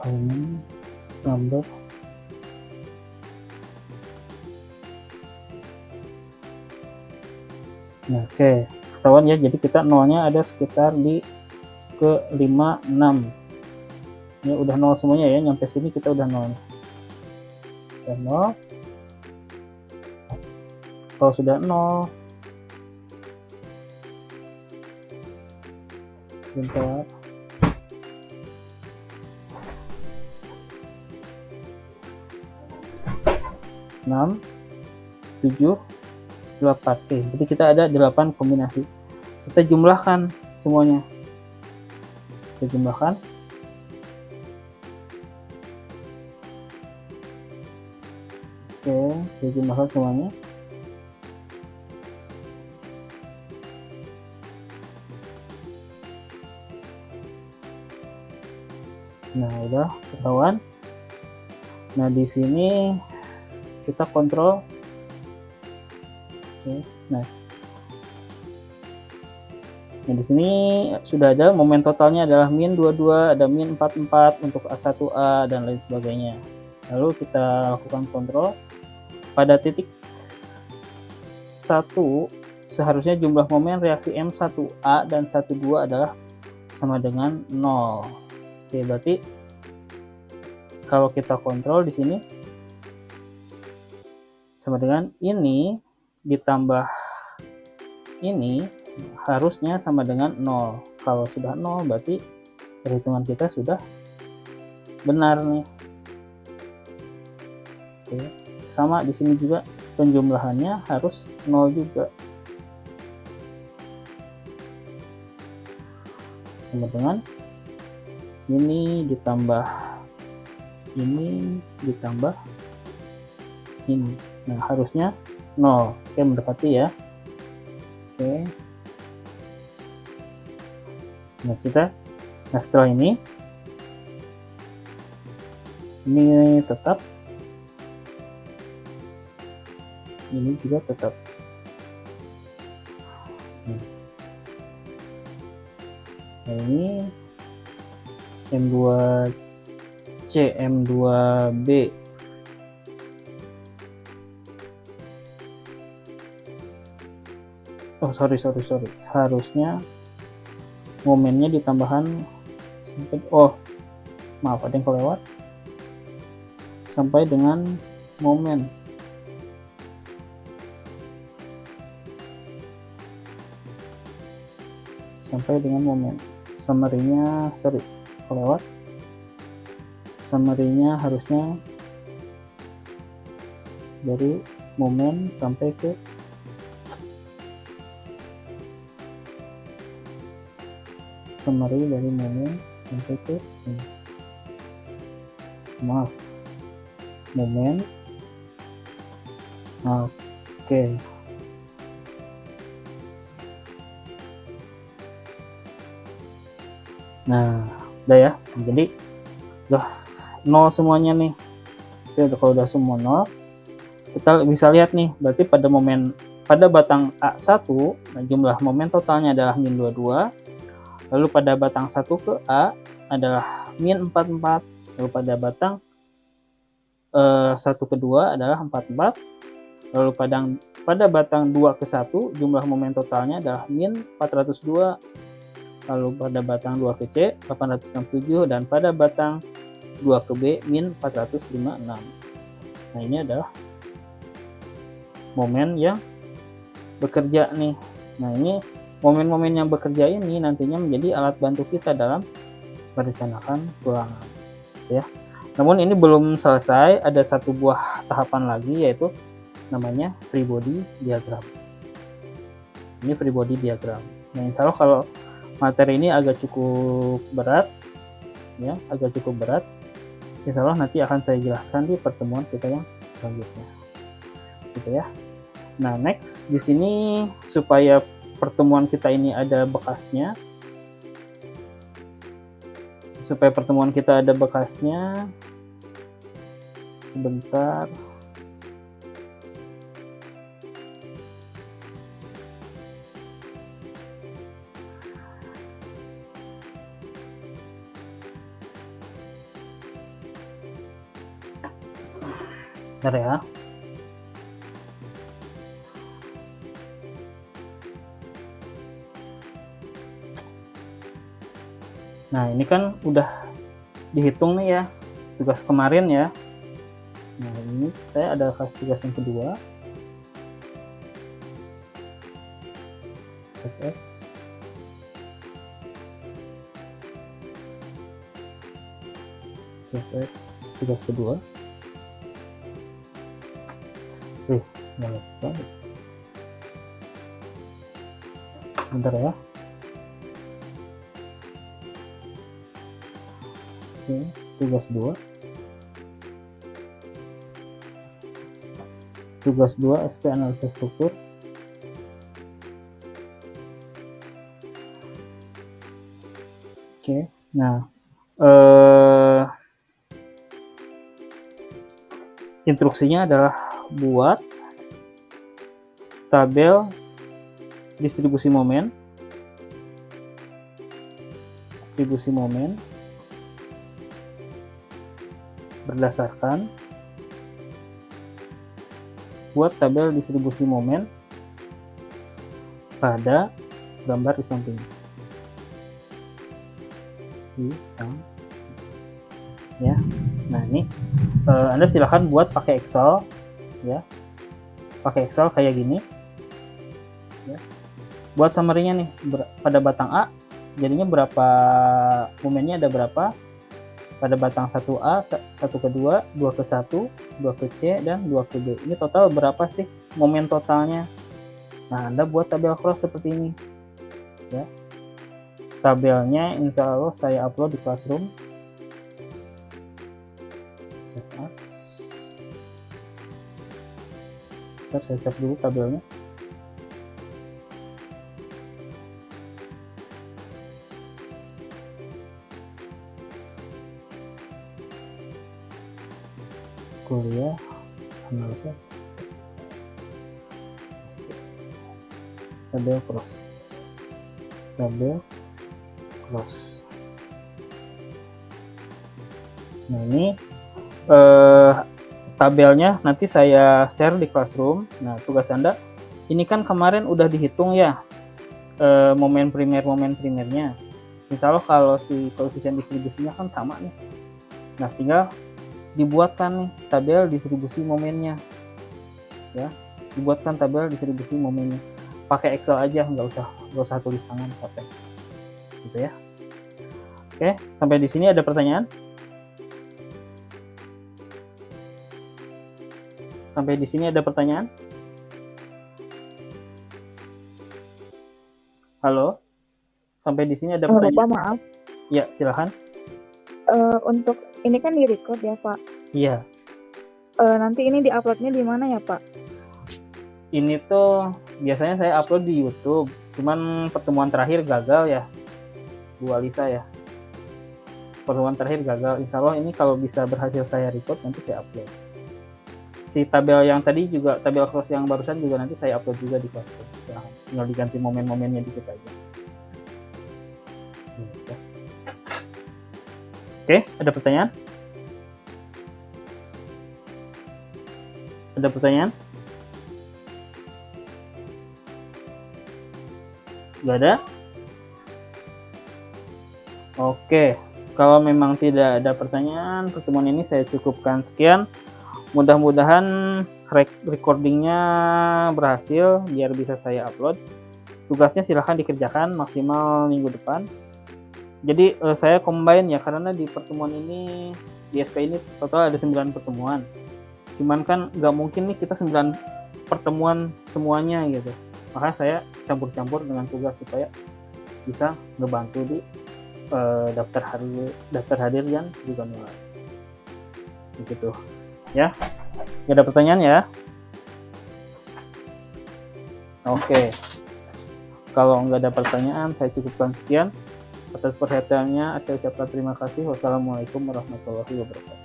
Ini number nah, oke, ketahuan ya, jadi kita nolnya ada sekitar di ke 5 6. Ini udah nol semuanya ya, nyampe sini kita udah nol. Dan nol. Kalau sudah nol, sebentar. Enam, 7, 8. Oke, jadi kita ada 8 kombinasi. Kita jumlahkan semuanya. Kita jumlahkan. Oke, kita jumlahkan semuanya. Nah, udah ketahuan. Nah, di sini kita kontrol. Oke, nah di sini sudah ada momen totalnya adalah min 22, ada min 44 untuk A1A dan lain sebagainya. Lalu kita lakukan kontrol. Pada titik 1 seharusnya jumlah momen reaksi M1A dan 12 adalah sama dengan 0. Oke, berarti kalau kita kontrol di sini sama dengan ini ditambah ini harusnya sama dengan 0. Kalau sudah 0 berarti perhitungan kita sudah benar nih. Oke, sama di sini juga penjumlahannya harus 0 juga. Sama dengan ini ditambah ini ditambah ini. Nah, harusnya 0. Oke, mendekati ya. Oke. Nah, setelah ini tetap, ini juga tetap. Nah, ini M2C, M2B. Oh, sorry. Harusnya momennya ditambahan sampai, maaf, ada yang kelewat. Sampai dengan momen. Sampai dengan momen. Summary-nya, kelewat. Summary-nya harusnya dari momen sampai ke summary dari momen sampai ke sini. Maaf, momen. Oke. Nah, udah ya. Jadi udah 0 semuanya nih. Oke, kalau udah semua 0, kita bisa lihat nih, berarti pada batang A1, nah, jumlah momen totalnya adalah min 22. Lalu pada batang 1 ke A adalah min 44. Lalu pada batang 1 ke 2 adalah 44. Lalu pada batang 2 ke 1 jumlah momen totalnya adalah min 402. Lalu pada batang 2 ke C 867 dan pada batang 2 ke B min 456. Nah, ini adalah momen yang bekerja nih. Nah, ini momen-momen yang bekerja ini nantinya menjadi alat bantu kita dalam merencanakan ulangan, ya. Namun ini belum selesai, ada satu buah tahapan lagi, yaitu namanya free body diagram. Ini free body diagram. Nah, insya Allah kalau materi ini agak cukup berat, ya, insya Allah nanti akan saya jelaskan di pertemuan kita yang selanjutnya, gitu ya. Nah, next di sini supaya pertemuan kita ini ada bekasnya, sebentar. Bentar ya. Nah, ini kan udah dihitung nih ya, tugas kemarin ya. Nah, ini saya ada tugas yang kedua. CFS. Tugas kedua. Banyak sekali. Sebentar ya. Oke, tugas 2. Tugas 2 SP analisa struktur. Oke, nah instruksinya adalah buat tabel distribusi momen berdasarkan pada gambar di samping. Ya. Nah, ini Anda silakan buat pakai Excel, ya. Pakai Excel kayak gini. Ya. Buat summary-nya nih, pada batang A jadinya berapa momennya, ada berapa? Pada batang 1A, 1 ke 2, 2 ke 1, 2 ke C, dan 2 ke B. Ini total berapa sih momen totalnya? Nah, Anda buat tabel cross seperti ini. Ya. Tabelnya insya Allah saya upload di Classroom. Ntar saya save dulu tabelnya. Kuliah analisa tabel cross. Nah, ini tabelnya nanti saya share di Classroom. Nah, tugas Anda ini kan kemarin udah dihitung ya, momen primernya. Insya Allah kalau si koefisien distribusinya kan sama nih. Nah, tinggal dibuatkan nih tabel distribusi momennya, ya. Dibuatkan tabel distribusi momennya. Pakai Excel aja, nggak usah tulis tangan, capek. Gitu ya. Oke, sampai di sini ada pertanyaan? Halo? Sampai di sini ada pertanyaan? Pak, maaf. Ya, silahkan. Untuk ini kan di-record ya, Pak? Iya. Nanti ini di-uploadnya di mana ya, Pak? Ini tuh biasanya saya upload di YouTube. Cuman pertemuan terakhir gagal ya, Bu Alisa ya. pertemuan terakhir gagal. Insya Allah ini kalau bisa berhasil saya record nanti saya upload. Si tabel yang tadi juga, tabel cross yang barusan juga nanti saya upload juga di kelas. Tinggal diganti momen-momennya dikit aja. Oke, ada pertanyaan? Ada pertanyaan? Gak ada? Oke, kalau memang tidak ada pertanyaan, pertemuan ini saya cukupkan sekian. Mudah-mudahan recordingnya berhasil biar bisa saya upload. Tugasnya silahkan dikerjakan maksimal minggu depan. Jadi saya combine ya, karena di pertemuan ini, di SP ini total ada 9 pertemuan. Cuman kan nggak mungkin nih kita 9 pertemuan semuanya gitu. Makanya saya campur-campur dengan tugas supaya bisa ngebantu di daftar hadir dan juga nilai. Begitu. Ya, nggak ada pertanyaan ya? Oke, kalau nggak ada pertanyaan, saya cukupkan sekian. Atas perhatiannya, saya ucapkan terima kasih. Wassalamualaikum warahmatullahi wabarakatuh.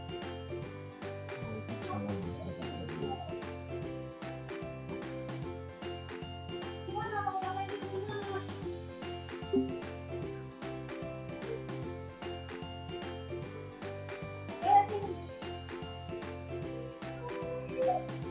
Waalaikumsalam.